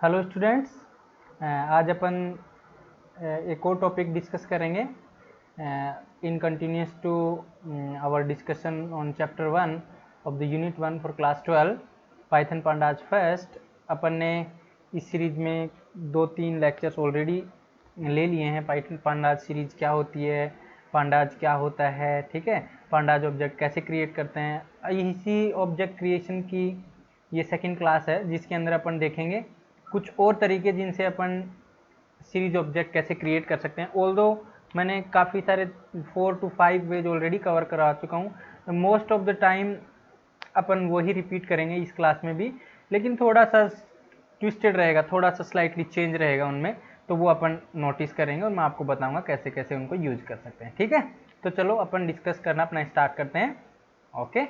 Hello students, आज अपन एक और टॉपिक डिस्कस करेंगे in continues to our discussion on chapter 1 of the unit 1 for class 12 Python pandas first. अपन ने इस सीरीज में 2-3 लेक्चर्स ऑलरेडी ले लिए हैं। पाइथन पांडाज सीरीज क्या होती है, पांडाज क्या होता है, ठीक है, पांडाज ऑब्जेक्ट कैसे क्रिएट करते हैं। इसी ऑब्जेक्ट क्रिएशन की ये सेकंड क्लास है जिसके अंदर अपन देखेंगे कुछ और तरीके जिनसे अपन सीरीज ऑब्जेक्ट कैसे क्रिएट कर सकते हैं। ऑल्दो मैंने काफ़ी सारे 4 to 5 वेज ऑलरेडी कवर करा चुका हूँ। मोस्ट ऑफ द टाइम अपन वही रिपीट करेंगे इस क्लास में भी, लेकिन थोड़ा सा ट्विस्टेड रहेगा, थोड़ा सा स्लाइटली चेंज रहेगा उनमें, तो वो अपन नोटिस करेंगे और मैं आपको बताऊंगा कैसे कैसे उनको यूज कर सकते हैं। ठीक है, तो चलो अपन डिस्कस करना अपना स्टार्ट करते हैं। ओके,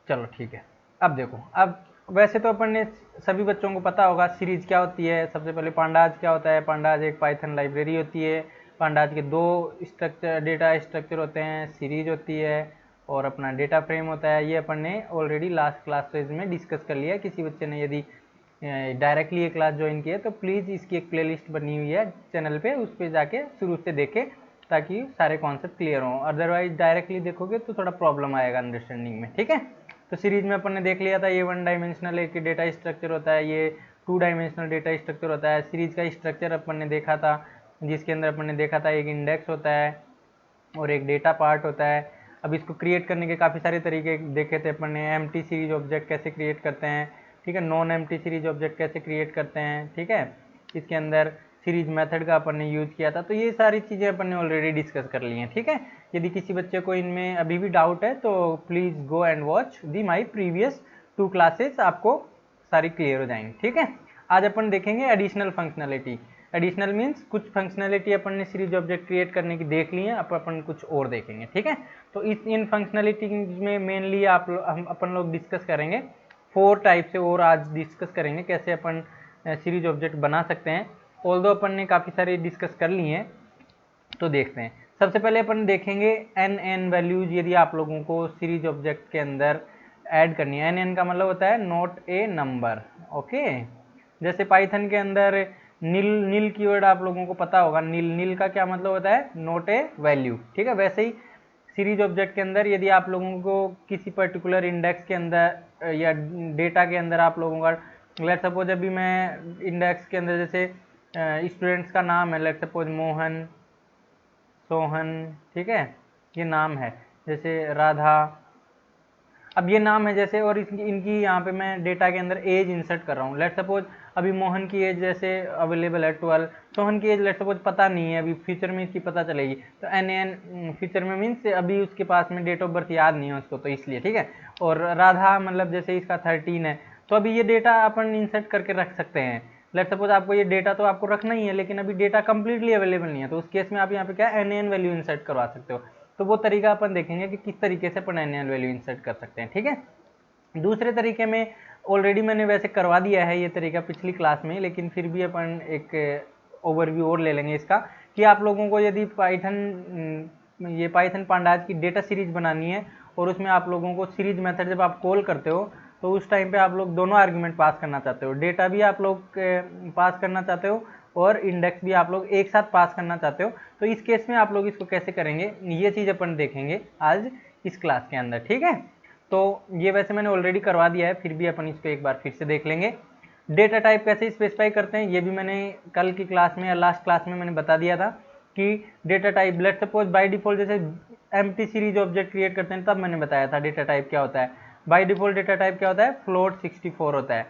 चलो ठीक है। अब देखो, अब वैसे तो अपन ने सभी बच्चों को पता होगा सीरीज क्या होती है। सबसे पहले पांडाज क्या होता है। पांडाज एक पाइथन लाइब्रेरी होती है। पांडाज के दो स्ट्रक्चर, डेटा स्ट्रक्चर होते हैं, सीरीज होती है और अपना डेटा फ्रेम होता है। ये अपन ने ऑलरेडी लास्ट क्लासेज में डिस्कस कर लिया। किसी बच्चे ने यदि डायरेक्टली ये क्लास ज्वाइन की है तो प्लीज़ इसकी एक प्लेलिस्ट बनी हुई है चैनल पे, उस पर जाके शुरू से देखें ताकि सारे कॉन्सेप्ट क्लियर हों। अदरवाइज डायरेक्टली देखोगे तो थोड़ा प्रॉब्लम आएगा अंडरस्टैंडिंग में। ठीक है, तो सीरीज में अपन ने देख लिया था ये 1 डायमेंशनल एक डेटा स्ट्रक्चर होता है, ये 2 डायमेंशनल डेटा स्ट्रक्चर होता है। सीरीज का स्ट्रक्चर अपन ने देखा था जिसके अंदर अपन ने देखा था एक इंडेक्स होता है और एक डेटा पार्ट होता है। अब इसको क्रिएट करने के काफ़ी सारे तरीके देखे थे अपन ने। एम्प्टी सीरीज ऑब्जेक्ट कैसे क्रिएट करते हैं, ठीक है, नॉन एम्प्टी सीरीज ऑब्जेक्ट कैसे क्रिएट करते हैं, ठीक है, इसके अंदर सीरीज मेथड का अपन ने यूज किया था। तो ये सारी चीज़ें अपन ने ऑलरेडी डिस्कस कर ली हैं। ठीक है, यदि किसी बच्चे को इनमें अभी भी डाउट है तो please go and watch the my previous 2 classes, आपको सारी क्लियर हो जाएंगी। ठीक है, आज अपन देखेंगे एडिशनल फंक्शनलिटी। एडिशनल मीन्स कुछ फंक्शनलिटी अपन ने सीरीज ऑब्जेक्ट क्रिएट करने की देख ली है, अब अपन कुछ और देखेंगे। ठीक है, तो इन फंक्शनलिटी में मेनली हम अपन लोग डिस्कस करेंगे 4 टाइप से, और आज डिस्कस करेंगे कैसे अपन सीरीज ऑब्जेक्ट बना सकते हैं। ऑल्दो अपन ने काफ़ी सारे डिस्कस कर लिए हैं, तो देखते हैं। सबसे पहले अपन देखेंगे एन वैल्यूज यदि आप लोगों को सीरीज ऑब्जेक्ट के अंदर ऐड करनी है। एन का मतलब होता है नॉट ए नंबर। ओके, जैसे पाइथन के अंदर नील कीवर्ड आप लोगों को पता होगा। नील का क्या मतलब होता है, नॉट ए वैल्यू। ठीक है, वैसे ही सीरीज ऑब्जेक्ट के अंदर यदि आप लोगों को किसी पर्टिकुलर इंडेक्स के अंदर या डेटा के अंदर आप लोगों का, लेट सपोज अभी मैं इंडेक्स के अंदर जैसे स्टूडेंट्स का नाम है, लेट सपोज मोहन, सोहन, ठीक है, ये नाम है, जैसे राधा, अब ये नाम है जैसे, और इनकी यहाँ पे मैं डेटा के अंदर एज इंसर्ट कर रहा हूँ। लेट सपोज अभी मोहन की एज जैसे अवेलेबल है 12, सोहन की एज लेट सपोज पता नहीं है, अभी फ्यूचर में इसकी पता चलेगी। तो एन फ्यूचर में मीन्स अभी उसके पास में डेट ऑफ बर्थ याद नहीं है उसको, तो इसलिए। ठीक है, और राधा मतलब जैसे इसका 13 है, तो अभी ये डेटा अपन इंसर्ट करके रख सकते हैं। लेट सपोज आपको ये डेटा तो आपको रखना ही है, लेकिन अभी डेटा कंप्लीटली अवेलेबल नहीं है, तो उस केस में आप यहाँ पे क्या एन वैल्यू इंसर्ट करवा सकते हो। तो वो तरीका अपन देखेंगे कि किस तरीके से अपन एन वैल्यू इंसर्ट कर सकते हैं। ठीक है, दूसरे तरीके में ऑलरेडी मैंने वैसे करवा दिया है ये तरीका पिछली क्लास में, लेकिन फिर भी अपन एक ओवरव्यू और ले लेंगे इसका, कि आप लोगों को यदि ये पाइथन पांडाज की डेटा सीरीज बनानी है और उसमें आप लोगों को सीरीज मेथड जब आप कॉल करते हो तो उस टाइम पे आप लोग दोनों आर्ग्यूमेंट पास करना चाहते हो, डेटा भी आप लोग पास करना चाहते हो और इंडेक्स भी आप लोग एक साथ पास करना चाहते हो। तो इस केस में आप लोग इसको कैसे करेंगे, ये चीज़ अपन देखेंगे आज इस क्लास के अंदर। ठीक है, तो ये वैसे मैंने ऑलरेडी करवा दिया है, फिर भी अपन इसको एक बार फिर से देख लेंगे। डेटा टाइप कैसे स्पेसिफाई करते हैं ये भी मैंने कल की क्लास में या लास्ट क्लास में मैंने बता दिया था कि data type, let suppose by default जैसे एम्प्टी सीरीज ऑब्जेक्ट क्रिएट करते हैं तब मैंने बताया था डेटा टाइप क्या होता है। बाय डिफॉल्ट डेटा टाइप क्या होता है, फ्लोट 64 होता है।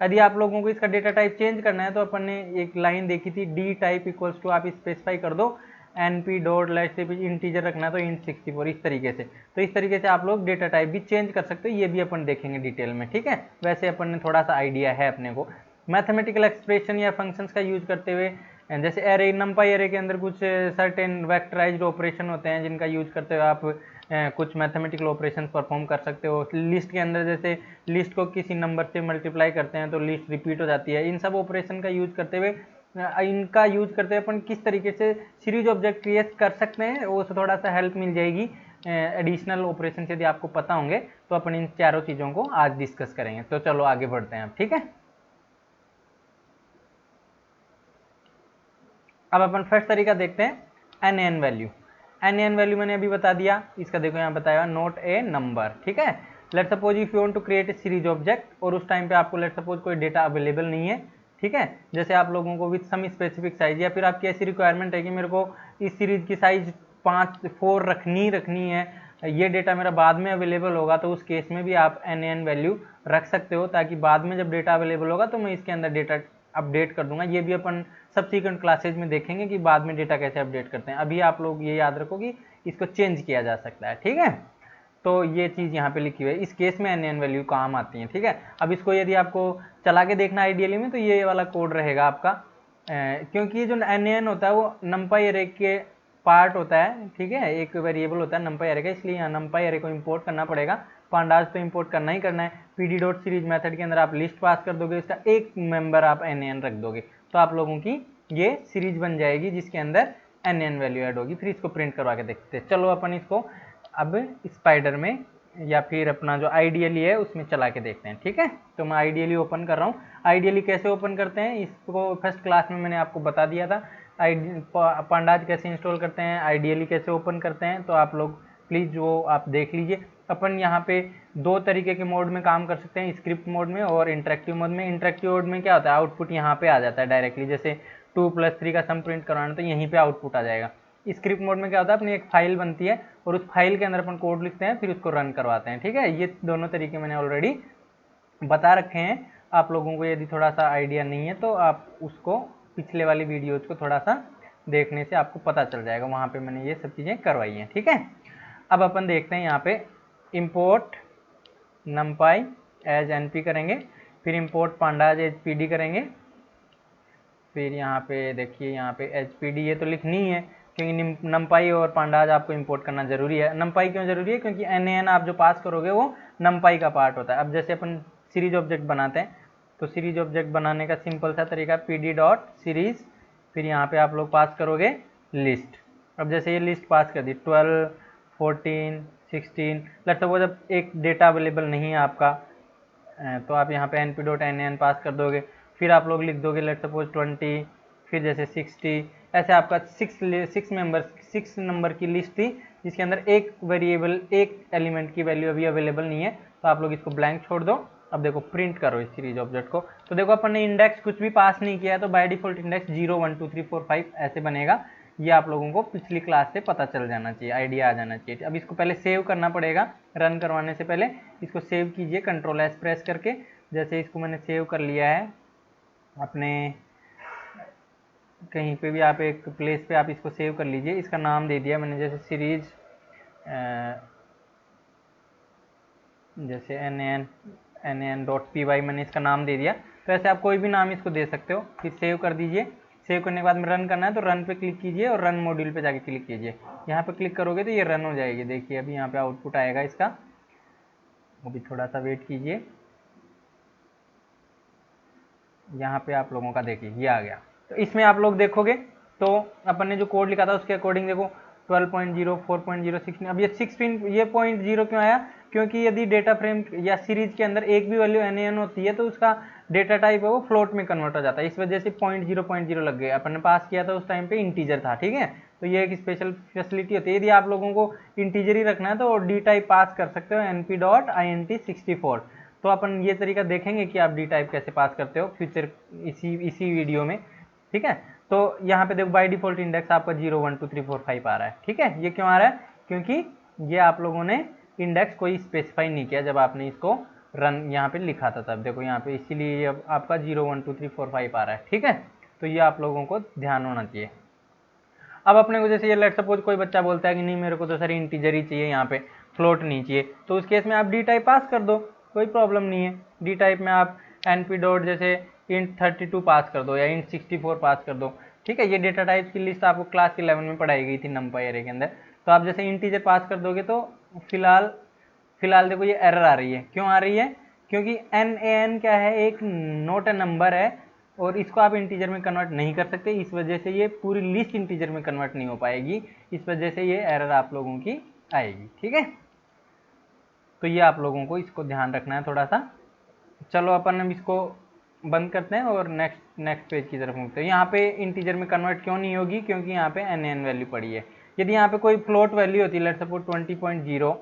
यदि आप लोगों को इसका डेटा टाइप चेंज करना है तो अपन ने एक लाइन देखी थी, डी टाइप इक्वल्स टू, आप स्पेसिफाई कर दो np डॉट लेट से इंटीजर रखना है तो int 64, इस तरीके से। तो इस तरीके से आप लोग डेटा टाइप भी चेंज कर सकते हो, ये भी अपन देखेंगे डिटेल में। ठीक है, वैसे अपन ने थोड़ा सा आइडिया है अपने को। मैथमेटिकल एक्सप्रेशन या फंक्शंस का यूज करते हुए, जैसे एरे, नंपाई एरे के अंदर कुछ सर्टेन वेक्टराइज्ड ऑपरेशन होते हैं जिनका यूज करते हुए आप कुछ मैथमेटिकल ऑपरेशन परफॉर्म कर सकते हो। लिस्ट के अंदर जैसे लिस्ट को किसी नंबर से मल्टीप्लाई करते हैं तो लिस्ट रिपीट हो जाती है। इन सब ऑपरेशन का यूज करते हुए, इनका यूज करते हुए अपन किस तरीके से सीरीज ऑब्जेक्ट क्रिएट कर सकते हैं, वो थोड़ा सा हेल्प मिल जाएगी। एडिशनल ऑपरेशन यदि आपको पता होंगे तो अपन इन चारों चीज़ों को आज डिस्कस करेंगे। तो चलो आगे बढ़ते हैं अब। ठीक है, अब अपन फर्स्ट तरीका देखते हैं NaN वैल्यू। NaN वैल्यू मैंने अभी बता दिया, इसका देखो यहाँ बताया नोट ए नंबर, ठीक है। Let suppose if you want to create a series object और उस टाइम पे आपको लेट सपोज कोई डेटा अवेलेबल नहीं है, ठीक है, जैसे आप लोगों को विथ सम स्पेसिफिक साइज, या फिर आपकी ऐसी रिक्वायरमेंट है कि मेरे को इस सीरीज की साइज 4 रखनी है, ये डेटा मेरा बाद में अवेलेबल होगा, तो उस केस में भी आप NaN वैल्यू रख सकते हो, ताकि बाद में जब डेटा अवेलेबल होगा तो मैं इसके अंदर डेटा अपडेट कर दूंगा। ये भी अपन सब्सिक्वेंट क्लासेज में देखेंगे कि बाद में डेटा कैसे अपडेट करते हैं। अभी आप लोग ये याद रखो कि इसको चेंज किया जा सकता है, ठीक है। तो ये चीज़ यहाँ पे लिखी हुई है, इस केस में NaN वैल्यू काम आती है, ठीक है। अब इसको यदि आपको चला के देखना आइडियली में, तो ये वाला कोड रहेगा आपका, क्योंकि जो NaN होता है वो नंपाई अरे के पार्ट होता है, ठीक है, एक वेरिएबल होता है नंपाई अरे का, इसलिए यहाँ नंपाई अरे को इंपोर्ट करना पड़ेगा। पांडाज तो इंपोर्ट करना ही करना है। pd.series मेथड के अंदर आप लिस्ट पास कर दोगे, इसका एक मेंबर आप NaN रख दोगे, तो आप लोगों की ये सीरीज बन जाएगी जिसके अंदर NaN वैल्यू ऐड होगी। फिर इसको प्रिंट करवा के देखते हैं। चलो अपन इसको अब स्पाइडर में या फिर अपना जो आइडियली है उसमें चला के देखते हैं, ठीक है। तो मैं आइडियली ओपन कर रहा हूँ। आइडियली कैसे ओपन करते हैं इसको फर्स्ट क्लास में मैंने आपको बता दिया था। पांडाज कैसे इंस्टॉल करते हैं, आइडियली कैसे ओपन करते हैं, तो आप लोग प्लीज़ वो आप देख लीजिए। अपन यहाँ पे 2 तरीके के मोड में काम कर सकते हैं, स्क्रिप्ट मोड में और इंटरेक्टिव मोड में। इंटरेक्टिव मोड में क्या होता है, आउटपुट यहाँ पे आ जाता है डायरेक्टली, जैसे 2 + 3 का सम प्रिंट करवाना तो यहीं पे आउटपुट आ जाएगा। स्क्रिप्ट मोड में क्या होता है, अपनी एक फाइल बनती है और उस फाइल के अंदर अपन कोड लिखते हैं, फिर उसको रन करवाते हैं, ठीक है। ये दोनों तरीके मैंने ऑलरेडी बता रखे हैं। आप लोगों को यदि थोड़ा सा आइडिया नहीं है तो आप उसको पिछले वाली वीडियोज को थोड़ा सा देखने से आपको पता चल जाएगा, वहाँ पे मैंने ये सब चीज़ें करवाई हैं, ठीक है। अब अपन देखते हैं यहाँ पे import numpy एज np करेंगे, फिर import pandas एज pd करेंगे, फिर यहाँ पे देखिए यहाँ पे hpd ये तो लिखनी ही है क्योंकि numpy और pandas आपको इंपोर्ट करना जरूरी है। numpy क्यों जरूरी है, क्योंकि NaN आप जो पास करोगे वो numpy का पार्ट होता है। अब जैसे अपन सीरीज ऑब्जेक्ट बनाते हैं, तो सीरीज ऑब्जेक्ट बनाने का सिंपल सा तरीका pd.series, फिर यहाँ पे आप लोग पास करोगे लिस्ट। अब जैसे ये लिस्ट पास कर दी 12, 14, 16, लेट्स सपोज अब एक डेटा अवेलेबल नहीं है आपका, तो आप यहाँ पे np.nan पास कर दोगे, फिर आप लोग लिख दोगे लेट्स सपोज 20, फिर जैसे 60, ऐसे आपका 6 नंबर की लिस्ट थी जिसके अंदर एक वेरिएबल एक एलिमेंट की वैल्यू अभी अवेलेबल नहीं है, तो आप लोग इसको ब्लैंक छोड़ दो। अब देखो प्रिंट करो इस सीरीज ऑब्जेक्ट को, तो देखो अपन ने इंडेक्स कुछ भी पास नहीं किया है, तो बाय डिफॉल्ट इंडेक्स 0, 1, 2, 3, 4, 5 ऐसे बनेगा। ये आप लोगों को पिछली क्लास से पता चल जाना चाहिए, आइडिया आ जाना चाहिए। अब इसको पहले सेव करना पड़ेगा, रन करवाने से पहले इसको सेव कीजिए Ctrl+S प्रेस करके। जैसे इसको मैंने सेव कर लिया है अपने कहीं पे भी, आप एक प्लेस पे आप इसको सेव कर लीजिए। इसका नाम दे दिया मैंने जैसे सीरीज, जैसे nan.py मैंने इसका नाम दे दिया। तो ऐसे आप कोई भी नाम इसको दे सकते हो, फिर सेव कर दीजिए। सेव करने के बाद में रन करना है तो रन पे क्लिक कीजिए और रन मॉड्यूल पे जाके क्लिक कीजिए। यहाँ पे क्लिक करोगे तो ये रन हो जाएगी। देखिए अभी यहाँ पे आउटपुट आएगा इसका, वो भी थोड़ा सा वेट कीजिए। यहाँ पे आप लोगों का देखिए ये आ गया। तो इसमें आप लोग देखोगे तो अपन ने जो कोड लिखा था उसके अकॉर्डिंग देखो 12.0, 4.0, 16। अब ये 16 ये 0.0 क्यों आया, क्योंकि यदि डेटा फ्रेम या सीरीज के अंदर एक भी वैल्यू NaN होती है तो उसका डेटा टाइप है वो फ्लोट में कन्वर्ट हो जाता है, इस वजह से 0.0 लग गया। अपन ने पास किया था उस टाइम पे इंटीजर था, ठीक है। तो ये एक स्पेशल फैसिलिटी होती है। यदि आप लोगों को इंटीजर ही रखना है तो डी टाइप पास कर सकते हो np.int64। तो अपन ये तरीका देखेंगे कि आप डी टाइप कैसे पास करते हो फ्यूचर इसी वीडियो में, ठीक है। तो यहाँ पे देखो बाय डिफॉल्ट इंडेक्स आपका 0, 1, 2, 3, 4, 5 आ रहा है, ठीक है। ये क्यों आ रहा है, क्योंकि ये आप लोगों ने इंडेक्स कोई स्पेसिफाई नहीं किया जब आपने इसको रन यहाँ पे लिखा था तब। देखो यहाँ पे इसीलिए अब आपका 0, 1, 2, 3, 4, 5 आ रहा है, ठीक है। तो ये आप लोगों को ध्यान होना चाहिए। अब अपने को जैसे ये लेट सपोज कोई बच्चा बोलता है कि नहीं मेरे को तो सर इंटीजर ही चाहिए, यहाँ पे फ्लोट नहीं चाहिए, तो उस केस में आप डी टाइप पास कर दो, कोई प्रॉब्लम नहीं है। डी टाइप में आप np. जैसे int32 पास कर दो या int64 पास कर दो, ठीक है। ये डेटा टाइप की लिस्ट आपको क्लास 11 में पढ़ाई गई थी नंपाई अरे के अंदर। तो आप जैसे इंटीजर पास कर दोगे तो फिलहाल देखो ये एरर आ रही है। क्यों आ रही है, क्योंकि NaN क्या है, एक नोट ए नंबर है और इसको आप इंटीजर में कन्वर्ट नहीं कर सकते, इस वजह से ये पूरी लिस्ट इंटीजर में कन्वर्ट नहीं हो पाएगी, इस वजह से ये एरर आप लोगों की आएगी, ठीक है। तो ये आप लोगों को इसको ध्यान रखना है थोड़ा सा। चलो अपन अब इसको बंद करते हैं और नेक्स्ट पेज की तरफ मूवते हैं। यहाँ पे इंटीजर में कन्वर्ट क्यों नहीं होगी, क्योंकि यहाँ पे एन वैल्यू पड़ी है। यदि यहाँ पे कोई फ्लोट वैल्यू होती है, लेट्स सपोज 20.0,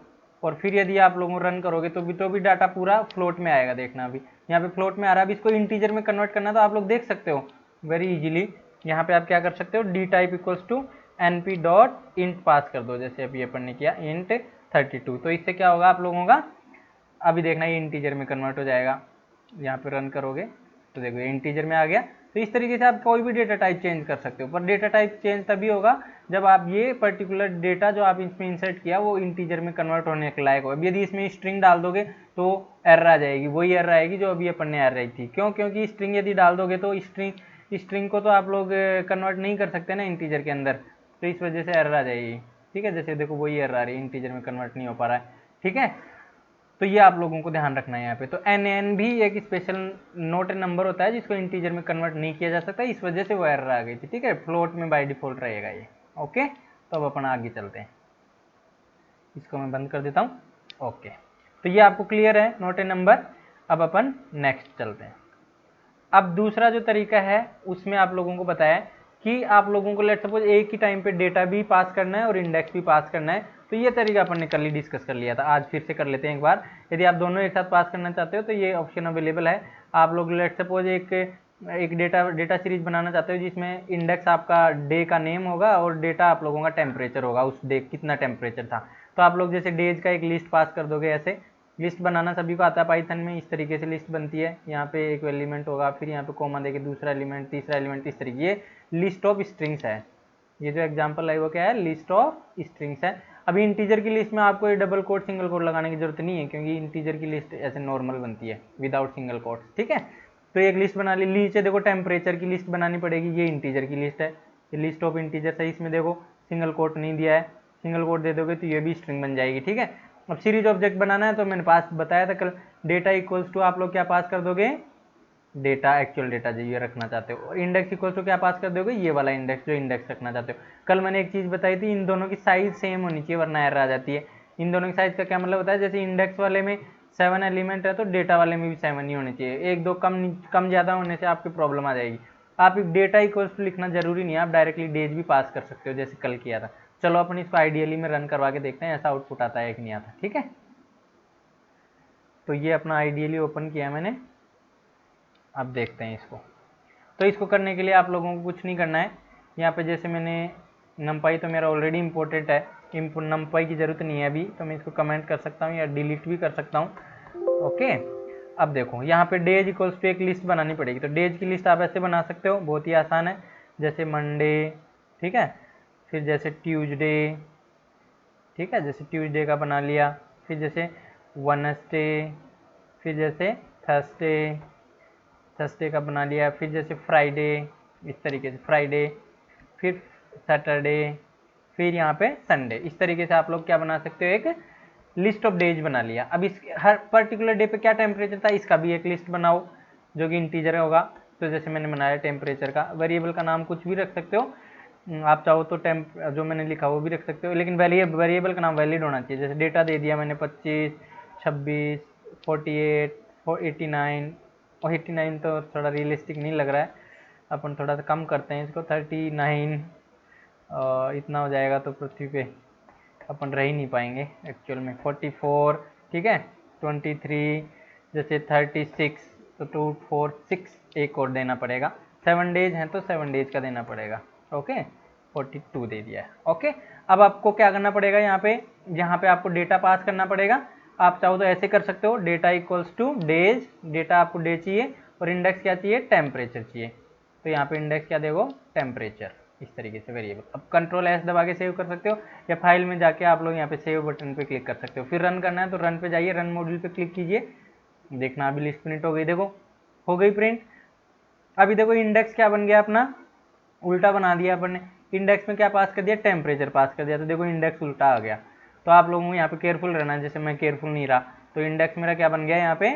और फिर यदि आप लोगों रन करोगे तो भी डाटा पूरा फ्लोट में आएगा। देखना अभी यहाँ पे फ्लोट में आ रहा है। अभी इसको इंटीजर में कन्वर्ट करना तो आप लोग देख सकते हो वेरी इजीली। यहाँ पे आप क्या कर सकते हो, D type equals to np dot int pass कर दो, जैसे अभी अपन ने किया इंट 32। तो इससे क्या होगा आप लोगों का, अभी देखना ये इंटीजर में कन्वर्ट हो जाएगा। यहाँ पे रन करोगे तो देखो ये इंटीजर में आ गया। तो इस तरीके से आप कोई भी डेटा टाइप चेंज कर सकते हो, पर डेटा टाइप चेंज तभी होगा जब आप ये पर्टिकुलर डेटा जो आप इसमें इंसर्ट किया वो इंटीजर में कन्वर्ट होने के लायक हो। अब यदि इसमें स्ट्रिंग डाल दोगे तो एरर आ जाएगी, वही एरर आएगी जो अभी अपन ने एरर आई थी। क्यों, क्योंकि स्ट्रिंग यदि डाल दोगे तो स्ट्रिंग को तो आप लोग कन्वर्ट नहीं कर सकते ना इंटीजर के अंदर, तो इस वजह से एरर आ जाएगी। ठीक है, जैसे देखो वही एरर आ रही है, इंटीजर में कन्वर्ट नहीं हो पा रहा है। ठीक है, तो ये आप लोगों को ध्यान रखना है यहाँ पे। तो एन भी एक स्पेशल नोट नंबर होता है जिसको इंटीजर में कन्वर्ट नहीं किया जा सकता, इस वजह से वो एरर आ गई थी। ठीक है, फ्लोट में बाय डिफॉल्ट रहेगा ये। ओके, तो अब अपन आगे चलते हैं, इसको मैं बंद कर देता हूँ। ओके, तो ये आपको क्लियर है नोट नंबर। अब अपन नेक्स्ट चलते हैं। अब दूसरा जो तरीका है उसमें आप लोगों को बताया कि आप लोगों को लेट सपोज एक ही टाइम पे डेटा भी पास करना है और इंडेक्स भी पास करना है। तो ये तरीका अपन ने कल ही डिस्कस कर लिया था, आज फिर से कर लेते हैं एक बार। यदि आप दोनों एक साथ पास करना चाहते हो तो ये ऑप्शन अवेलेबल है। आप लोग लेट सपोज एक डेटा सीरीज बनाना चाहते हो जिसमें इंडेक्स आपका डे का नेम होगा और डेटा आप लोगों का टेम्परेचर होगा, उस डे कितना टेम्परेचर था। तो आप लोग जैसे डेज का एक लिस्ट पास कर दोगे, ऐसे लिस्ट बनाना सभी को आता है पाइथन में। इस तरीके से लिस्ट बनती है, यहाँ पे एक एलिमेंट होगा, फिर यहाँ पे कॉमा देके दूसरा एलिमेंट, तीसरा एलिमेंट, इस तरीके। ये लिस्ट ऑफ स्ट्रिंग्स है। ये जो एग्जांपल है वो क्या है, लिस्ट ऑफ स्ट्रिंग्स है। अभी इंटीजर की लिस्ट में आपको ये डबल कोट सिंगल कोट लगाने की जरूरत नहीं है, क्योंकि इंटीजर की लिस्ट ऐसे नॉर्मल बनती है विदाउट सिंगल कोट। ठीक है, तो एक लिस्ट बना ली। नीचे देखो टेम्परेचर की लिस्ट बनानी पड़ेगी, ये इंटीजर की लिस्ट है, ये लिस्ट ऑफ इंटीजर है। इसमें देखो सिंगल कोट नहीं दिया है, सिंगल कोट दे दोगे तो ये भी स्ट्रिंग बन जाएगी। ठीक है, अब सीरीज ऑब्जेक्ट बनाना है तो मैंने पास बताया था कल, डेटा इक्वल्स टू आप लोग क्या पास कर दोगे, डेटा, एक्चुअल डेटा जो ये रखना चाहते हो। और इंडेक्स इक्वल्स टू क्या पास कर दोगे, ये वाला इंडेक्स जो इंडेक्स रखना चाहते हो। कल मैंने एक चीज़ बताई थी, इन दोनों की साइज सेम होनी चाहिए वरना एरर आ जाती है। इन दोनों की साइज का क्या मतलब होता है, जैसे इंडेक्स वाले में 7 एलिमेंट है तो डेटा वाले में भी 7 ही होने चाहिए। एक दो कम ज़्यादा होने से आपकी प्रॉब्लम आ जाएगी। आप डेटा इक्वल्स टू लिखना जरूरी नहीं है, आप डायरेक्टली डेज भी पास कर सकते हो जैसे कल किया था। चलो अपन इसको आइडियली में रन करवा के देखते हैं ऐसा आउटपुट आता है कि नहीं आता। ठीक है, तो ये अपना आइडियली ओपन किया मैंने, अब देखते हैं इसको। तो इसको करने के लिए आप लोगों को कुछ नहीं करना है। यहाँ पे जैसे मैंने नंपाई तो मेरा ऑलरेडी इम्पोर्टेंट है, नंपाई की ज़रूरत नहीं है अभी, तो मैं इसको कमेंट कर सकता हूँ या डिलीट भी कर सकता हूँ। ओके, अब देखो यहाँ पे डेज इक्वल्स टू एक लिस्ट बनानी पड़ेगी। तो डेज की लिस्ट आप ऐसे बना सकते हो, बहुत ही आसान है। जैसे मंडे, ठीक है, फिर जैसे ट्यूसडे, ठीक है, जैसे ट्यूसडे का बना लिया, फिर जैसे वेडनेसडे, फिर जैसे थर्सडे का बना लिया, फिर जैसे फ्राइडे, इस तरीके से फ्राइडे, फिर सैटरडे, फिर यहाँ पे संडे। इस तरीके से आप लोग क्या बना सकते हो, एक लिस्ट ऑफ डेज बना लिया। अब इस हर पर्टिकुलर डे पे क्या टेम्परेचर था इसका भी एक लिस्ट बनाओ जो कि इंटीजर होगा। तो जैसे मैंने बनाया टेम्परेचर का, वेरिएबल का नाम कुछ भी रख सकते हो आप चाहो तो, जो मैंने लिखा वो भी रख सकते हो, लेकिन वेरिएबल का नाम वैलिड होना चाहिए। जैसे डेटा दे दिया मैंने 25, 26, 48, 89, और 89 तो थोड़ा रियलिस्टिक नहीं लग रहा है, अपन थोड़ा सा कम करते हैं इसको, 39 इतना हो जाएगा तो पृथ्वी पे अपन रह ही नहीं पाएंगे एक्चुअल में। 44, ठीक है, 23, जैसे 36, तो 2, 4, 6 एक और देना पड़ेगा। 7 डेज हैं तो 7 डेज का देना पड़ेगा। ओके, 42 दे दिया है। ओके, अब आपको क्या करना पड़ेगा, यहाँ पे आपको डेटा पास करना पड़ेगा। आप चाहो तो ऐसे कर सकते हो, data equals two days, data आपको डे चाहिए और इंडेक्स क्या चाहिए, टेम्परेचर चाहिए। तो यहाँ पे इंडेक्स क्या देखो, टेम्परेचर, इस तरीके से वेरिएबल। अब कंट्रोल एस दबा के सेव कर सकते हो, या फाइल में जाके आप लोग यहाँ पे सेव बटन पे क्लिक कर सकते हो। फिर रन करना है तो रन पे जाइए, रन मॉड्यूल पे क्लिक कीजिए, देखना अभी लिस्ट प्रिंट हो गई। देखो हो गई प्रिंट। अभी देखो इंडेक्स क्या बन गया अपना, उल्टा बना दिया अपन ने। इंडेक्स में क्या पास कर दिया, टेम्परेचर पास कर दिया, तो देखो इंडेक्स उल्टा आ गया। तो आप लोगों को यहाँ पे केयरफुल रहना है, जैसे मैं केयरफुल नहीं रहा तो इंडेक्स मेरा क्या बन गया, यहाँ पे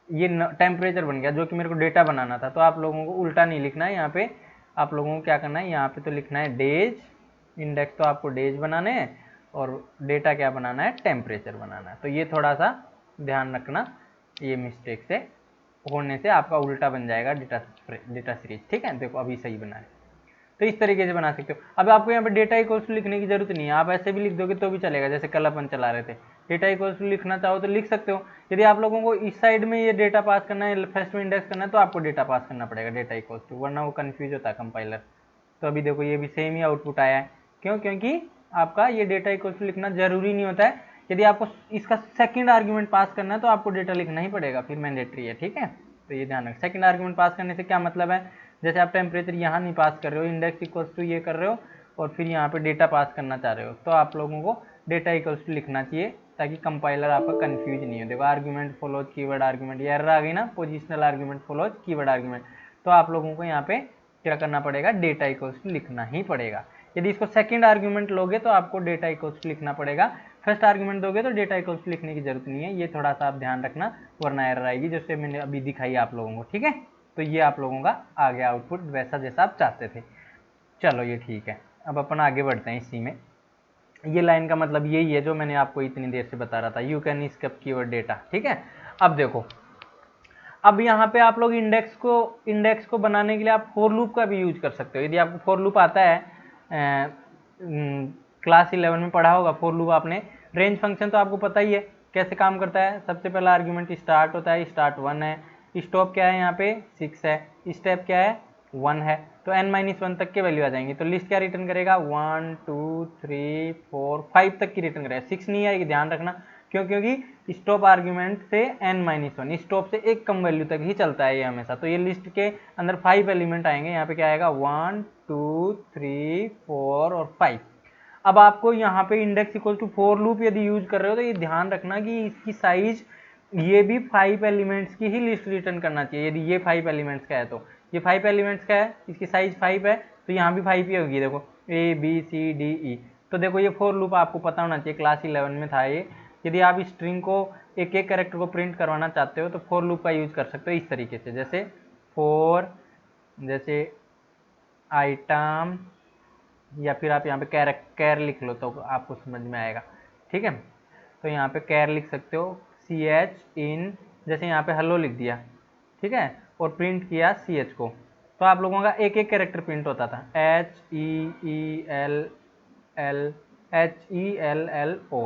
ये टेम्परेचर बन गया जो कि मेरे को डेटा बनाना था। तो आप लोगों को उल्टा नहीं लिखना है, यहाँ पे आप लोगों को क्या करना है, यहाँ पे तो लिखना है डेज, इंडेक्स तो आपको डेज बनाने हैं और डेटा क्या बनाना है, टेम्परेचर बनाना है। तो ये थोड़ा सा ध्यान रखना, ये मिस्टेक से होने से आपका उल्टा बन जाएगा डेटा सीरीज। ठीक है, देखो अभी सही बना है। तो इस तरीके से बना सकते हो। अब आपको यहाँ पे डेटा इक्वल्स टू लिखने की जरूरत नहीं है, आप ऐसे भी लिख दोगे तो भी चलेगा, जैसे कल अपन चला रहे थे। डेटा इक्वल्स टू लिखना चाहो तो लिख सकते हो। यदि आप लोगों को इस साइड में ये डेटा पास करना है, फर्स्ट में इंडेक्स करना है, तो आपको डेटा पास करना पड़ेगा डेटा इक्वल्स टू, वरना वो कन्फ्यूज होता है कंपाइलर। तो अभी देखो ये भी सेम ही आउटपुट आया है। क्यों? क्योंकि आपका ये डेटा इक्वल्स टू लिखना जरूरी नहीं होता है। यदि आपको इसका सेकंड आर्ग्यूमेंट पास करना है तो आपको डेटा लिखना ही पड़ेगा, फिर मैंडेटरी है। ठीक है, तो ये ध्यान रखें। सेकंड आर्ग्यूमेंट पास करने से क्या मतलब है, जैसे आप टेम्परेचर यहाँ नहीं पास कर रहे हो, इंडेक्स इक्वल्स टू ये कर रहे हो और फिर यहाँ पे डेटा पास करना चाह रहे हो, तो आप लोगों को डेटा इक्वल्स टू लिखना चाहिए ताकि कंपाइलर आपका कंफ्यूज नहीं हो। देखो आर्ग्यूमेंट फॉलोज कीवर्ड आर्ग्यूमेंट, ये एरर आ गई ना, positional argument follows keyword argument, तो आप लोगों को यहाँ पे क्या करना पड़ेगा, डेटा इक्वल्स टू लिखना ही पड़ेगा। यदि इसको सेकंड आर्ग्यूमेंट लोगे तो आपको डेटा इक्वल्स टू लिखना पड़ेगा, फर्स्ट आर्ग्यूमेंट दोगे तो डेटा इक्वल्स टू लिखने की जरूरत नहीं है। ये थोड़ा सा आप ध्यान रखना, वरना एरर आएगी, जैसे मैंने अभी दिखाई आप लोगों को। ठीक है, तो ये आप लोगों का आ गया आउटपुट वैसा जैसा आप चाहते थे। चलो ये ठीक है, अब अपन आगे बढ़ते हैं इसी में। ये लाइन का मतलब यही है जो मैंने आपको इतनी देर से बता रहा था, you can skip keyword data. ठीक है, अब देखो, अब यहाँ पे आप लोग इंडेक्स को बनाने के लिए आप फॉर लूप का भी यूज कर सकते हो। यदि आपको फॉर लूप आता है, क्लास 11 में पढ़ा होगा फॉर लूप आपने। रेंज फंक्शन तो आपको पता ही है कैसे काम करता है। सबसे पहला आर्ग्यूमेंट स्टार्ट होता है, स्टार्ट 1 है, स्टॉप क्या है यहाँ पे 6 है, स्टेप क्या है 1 है, तो n-1 तक के वैल्यू आ जाएंगी। तो लिस्ट क्या रिटर्न करेगा, 1 2 3 4 5 तक की रिटर्न करेगा, 6 नहीं आएगी, ध्यान रखना। क्यों? क्योंकि स्टॉप आर्ग्यूमेंट से n-1, स्टॉप से एक कम वैल्यू तक ही चलता है ये हमेशा। तो ये लिस्ट के अंदर 5 एलिमेंट आएंगे, यहाँ पे क्या आएगा 1 2 3 4 और 5। अब आपको यहाँ पे index equal to for loop यदि यूज कर रहे हो तो ये ध्यान रखना कि इसकी साइज ये भी 5 एलिमेंट्स की ही लिस्ट रिटर्न करना चाहिए। यदि ये 5 एलिमेंट्स का है तो ये 5 एलिमेंट्स का है, इसकी साइज 5 है, तो यहाँ भी 5 ही होगी। देखो A B C D E, तो देखो ये फॉर लूप आपको पता होना चाहिए, क्लास 11 में था ये। यदि आप स्ट्रिंग को एक एक कैरेक्टर को प्रिंट करवाना चाहते हो तो फॉर लूप का यूज कर सकते हो इस तरीके से, जैसे फॉर, जैसे आइटम, या फिर आप यहाँ पे कैर लिख लो तो आपको समझ में आएगा। ठीक है, तो यहाँ पे कैर लिख सकते हो, ch इन, जैसे यहाँ पे हेलो लिख दिया, ठीक है, और प्रिंट किया ch को, तो आप लोगों का एक एक कैरेक्टर प्रिंट होता था, HELL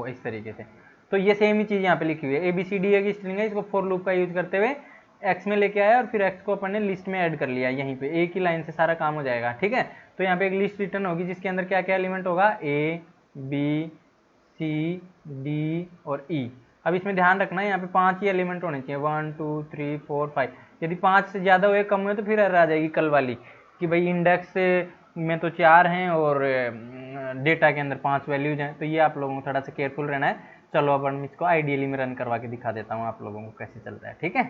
इस तरीके से। तो ये सेम ही चीज़ यहाँ पे लिखी हुई है, ABCD की स्ट्रिंग है, इसको फॉर लूप का यूज करते हुए एक्स में लेके आया और फिर एक्स को अपन ने लिस्ट में ऐड कर लिया, यहीं पे एक ही लाइन से सारा काम हो जाएगा। ठीक है, तो यहाँ पे एक लिस्ट रिटर्न होगी जिसके अंदर क्या क्या एलिमेंट होगा, A B C D और E। अब इसमें ध्यान रखना है यहाँ पे 5 ही एलिमेंट होने चाहिए, 1 2 3 4 5। यदि 5 से ज़्यादा हुए, कम हुए, तो फिर एरर आ जाएगी कल वाली कि भाई इंडेक्स में तो 4 हैं और डेटा के अंदर 5 वैल्यूज हैं। तो ये आप लोगों को थोड़ा सा केयरफुल रहना है। चलो अब हम इसको आइडियली में रन करवा के दिखा देता हूँ आप लोगों को कैसे चलता है। ठीक है,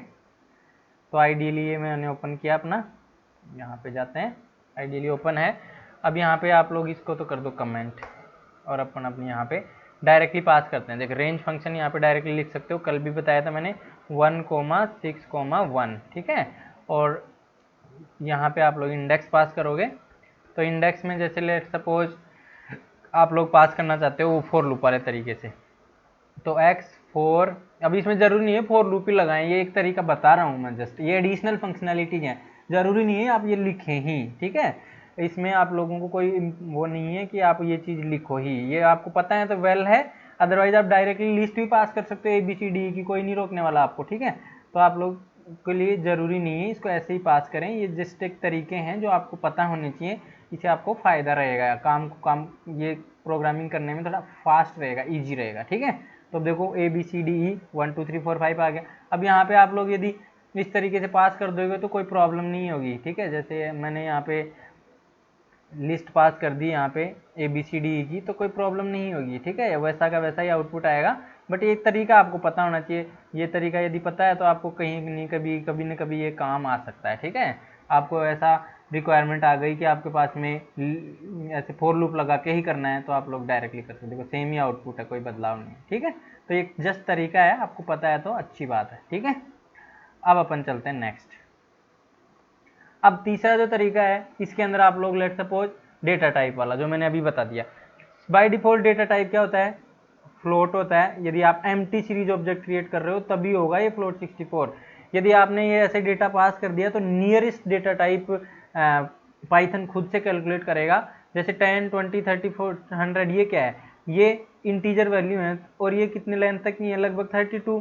तो आइडियली ये मैंने ओपन किया अपना, यहाँ पे जाते हैं, आइडियली ओपन है। अब यहाँ पे आप लोग इसको तो कर दो कमेंट और अपन अपने यहाँ पे डायरेक्टली पास करते हैं। देखो रेंज फंक्शन यहाँ पे डायरेक्टली लिख सकते हो, कल भी बताया था मैंने, 1,6,1। ठीक है, और यहाँ पे आप लोग इंडेक्स पास करोगे, तो इंडेक्स में जैसे लेट सपोज आप लोग पास करना चाहते हो वो फॉर लूप वाले तरीके से, तो x4, अब इसमें जरूरी नहीं है फॉर लूप ही लगाएं, ये एक तरीका बता रहा हूँ मैं, जस्ट ये एडिशनल फंक्शनैलिटी है, जरूरी नहीं है आप ये लिखें ही। ठीक है, इसमें आप लोगों को कोई वो नहीं है कि आप ये चीज़ लिखो ही, ये आपको पता है तो वेल है, अदरवाइज आप डायरेक्टली लिस्ट भी पास कर सकते हो ABCD की, कोई नहीं रोकने वाला आपको। ठीक है, तो आप लोग के लिए ज़रूरी नहीं है इसको ऐसे ही पास करें, ये जस्ट एक तरीके हैं जो आपको पता होने चाहिए, इससे आपको फ़ायदा रहेगा, काम ये प्रोग्रामिंग करने में थोड़ा फास्ट रहेगा, ईजी रहेगा। ठीक है, तो देखो ABCDE 1 2 3 4 5 आ गया। अब यहाँ पे आप लोग यदि इस तरीके से पास कर दोगे तो कोई प्रॉब्लम नहीं होगी। ठीक है, जैसे मैंने यहाँ पे लिस्ट पास कर दी यहाँ पे ABCDE की, तो कोई प्रॉब्लम नहीं होगी। ठीक है, वैसा का वैसा ही आउटपुट आएगा, बट एक तरीका आपको पता होना चाहिए, ये तरीका यदि पता है तो आपको कहीं नहीं कभी न कभी ये काम आ सकता है। ठीक है, आपको ऐसा रिक्वायरमेंट आ गई कि आपके पास में ऐसे फॉर लूप लगा के ही करना है, तो आप लोग डायरेक्टली कर सकते हो, देखो सेम ही आउटपुट है, कोई बदलाव नहीं है। ठीक है, तो एक जस्ट तरीका है, आपको पता है तो अच्छी बात है। ठीक है, अब अपन चलते हैं नेक्स्ट। अब तीसरा जो तरीका है, इसके अंदर आप लोग लेट सपोज डेटा टाइप वाला जो मैंने अभी बता दिया, बाय डिफॉल्ट डेटा टाइप क्या होता है, फ्लोट होता है। यदि आप एम्प्टी सीरीज ऑब्जेक्ट क्रिएट कर रहे हो तभी होगा ये फ्लोट 64। यदि आपने ये ऐसे डेटा पास कर दिया तो नियरेस्ट डेटा टाइप पाइथन खुद से कैलकुलेट करेगा। जैसे 10, 20, 30, 100 ये क्या है, ये इंटीजर वैल्यू है और ये कितने लेंथ तक की है, लगभग 32,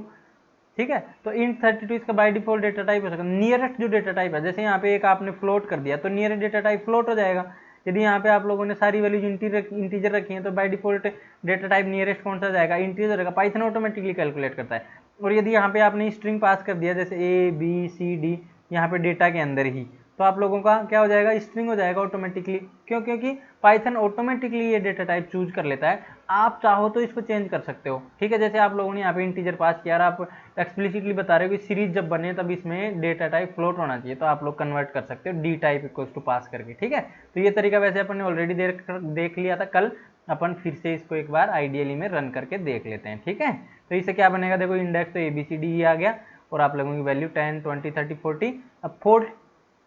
ठीक है। तो इंट 32 इसका बाय डिफॉल्ट डेटा टाइप हो सकता है। नियरेस्ट जो डेटा टाइप है, जैसे यहाँ पे एक आपने फ्लोट कर दिया तो नियरेस्ट डेटा टाइप फ्लोट हो जाएगा। यदि यहाँ पे आप लोगों ने सारी वैल्यूज इंटीजर रखी हैं तो by default data type nearest कौन सा जाएगा, इंटीजर रहेगा। पाइथन ऑटोमेटिकली कैलकुलेट करता है। और यदि यहाँ पे आपने स्ट्रिंग पास कर दिया जैसे ए बी सी डी यहाँ पे डेटा के अंदर ही, तो आप लोगों का क्या हो जाएगा, स्ट्रिंग हो जाएगा ऑटोमेटिकली। क्यों? क्योंकि पाइथन ऑटोमेटिकली ये डेटा टाइप चूज कर लेता है। आप चाहो तो इसको चेंज कर सकते हो, ठीक है। जैसे आप लोगों ने यहाँ पे इंटीजर पास किया और आप एक्सप्लिसिटली बता रहे हो कि सीरीज जब बने तब इसमें डेटा टाइप फ्लोट होना चाहिए, तो आप लोग कन्वर्ट कर सकते हो डी टाइप इक्वल्स टू पास करके, ठीक है। तो ये तरीका वैसे अपन ने ऑलरेडी देख लिया था कल, अपन फिर से इसको एक बार आइडियली में रन करके देख लेते हैं, ठीक है। तो इससे क्या बनेगा, देखो इंडेक्स तो ABCD आ गया और आप लोगों की वैल्यू 10, 20, 30, 40। अब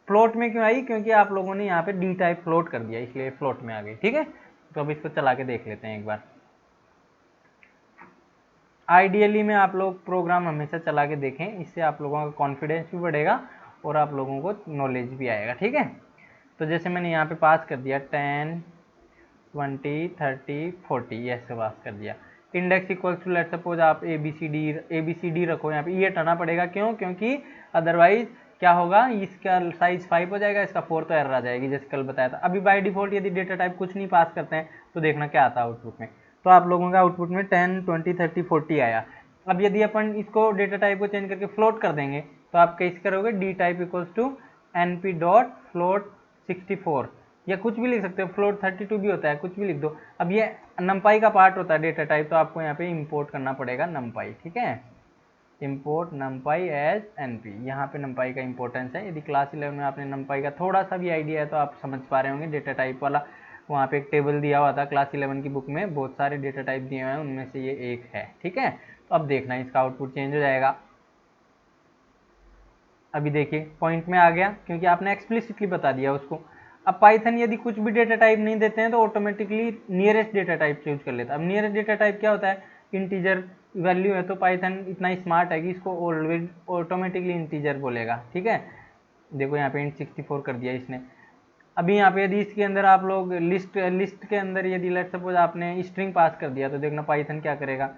फ्लोट में क्यों आई, क्योंकि आप लोगों ने यहाँ पे डी टाइप फ्लोट कर दिया इसलिए फ्लोट में आ गई, ठीक है। तो अब इसको चला के देख लेते हैं एक बार। आइडियली में आप लोग प्रोग्राम हमेशा चला के देखें, इससे आप लोगों का कॉन्फिडेंस भी बढ़ेगा और आप लोगों को नॉलेज भी आएगा, ठीक है। तो जैसे मैंने यहाँ पे पास कर दिया 10, 20, 30, 40 ऐसे पास कर दिया। Index equals to let suppose आप ABCD रखो, यहाँ पे ये हटाना पड़ेगा। क्यों? क्योंकि अदरवाइज क्या होगा, इसका साइज 5 हो जाएगा, इसका 4 तो एरर आ जाएगी, जैसे कल बताया था। अभी बाय डिफॉल्ट यदि डेटा टाइप कुछ नहीं पास करते हैं तो देखना क्या आता है आउटपुट में। तो आप लोगों का आउटपुट में 10, 20, 30, 40 आया। अब यदि अपन इसको डेटा टाइप को चेंज करके फ्लोट कर देंगे तो आप कैसे करोगे, D type equals to np dot float 64 या कुछ भी लिख सकते हो, फ्लोट 32 भी होता है, कुछ भी लिख दो। अब ये नमपाई का पार्ट होता है डेटा टाइप, तो आपको यहाँ पे इंपोर्ट करना पड़ेगा नमपाई, ठीक है। इंपोर्ट नमपाई एज np, यहाँ पे नमपाई का इंपॉर्टेंस है। यदि क्लास 11 में आपने नमपाई का थोड़ा सा भी आइडिया है तो आप समझ पा रहे होंगे। डेटा टाइप वाला वहाँ पे एक टेबल दिया हुआ था क्लास 11 की बुक में, बहुत सारे डेटा टाइप दिए हुए हैं, उनमें से ये एक है, ठीक है। तो अब देखना इसका आउटपुट चेंज हो जाएगा। अभी देखिए पॉइंट में आ गया क्योंकि आपने एक्सप्लिसिटली बता दिया उसको। अब पाइथन यदि कुछ भी डेटा टाइप नहीं देते हैं तो automatically nearest data type choose कर लेता है। अब नियरेस्ट डेटा टाइप क्या होता है, इंटीजर वैल्यू है, तो पाइथन इतना स्मार्ट है कि इसको ऑलवेज ऑटोमेटिकली इंटीजर बोलेगा, ठीक है। देखो यहाँ पे int 64 कर दिया इसने। अभी यहाँ पे यदि इसके अंदर आप लोग लिस्ट के अंदर यदि लेट सपोज आपने स्ट्रिंग पास कर दिया तो देखना पाइथन क्या करेगा।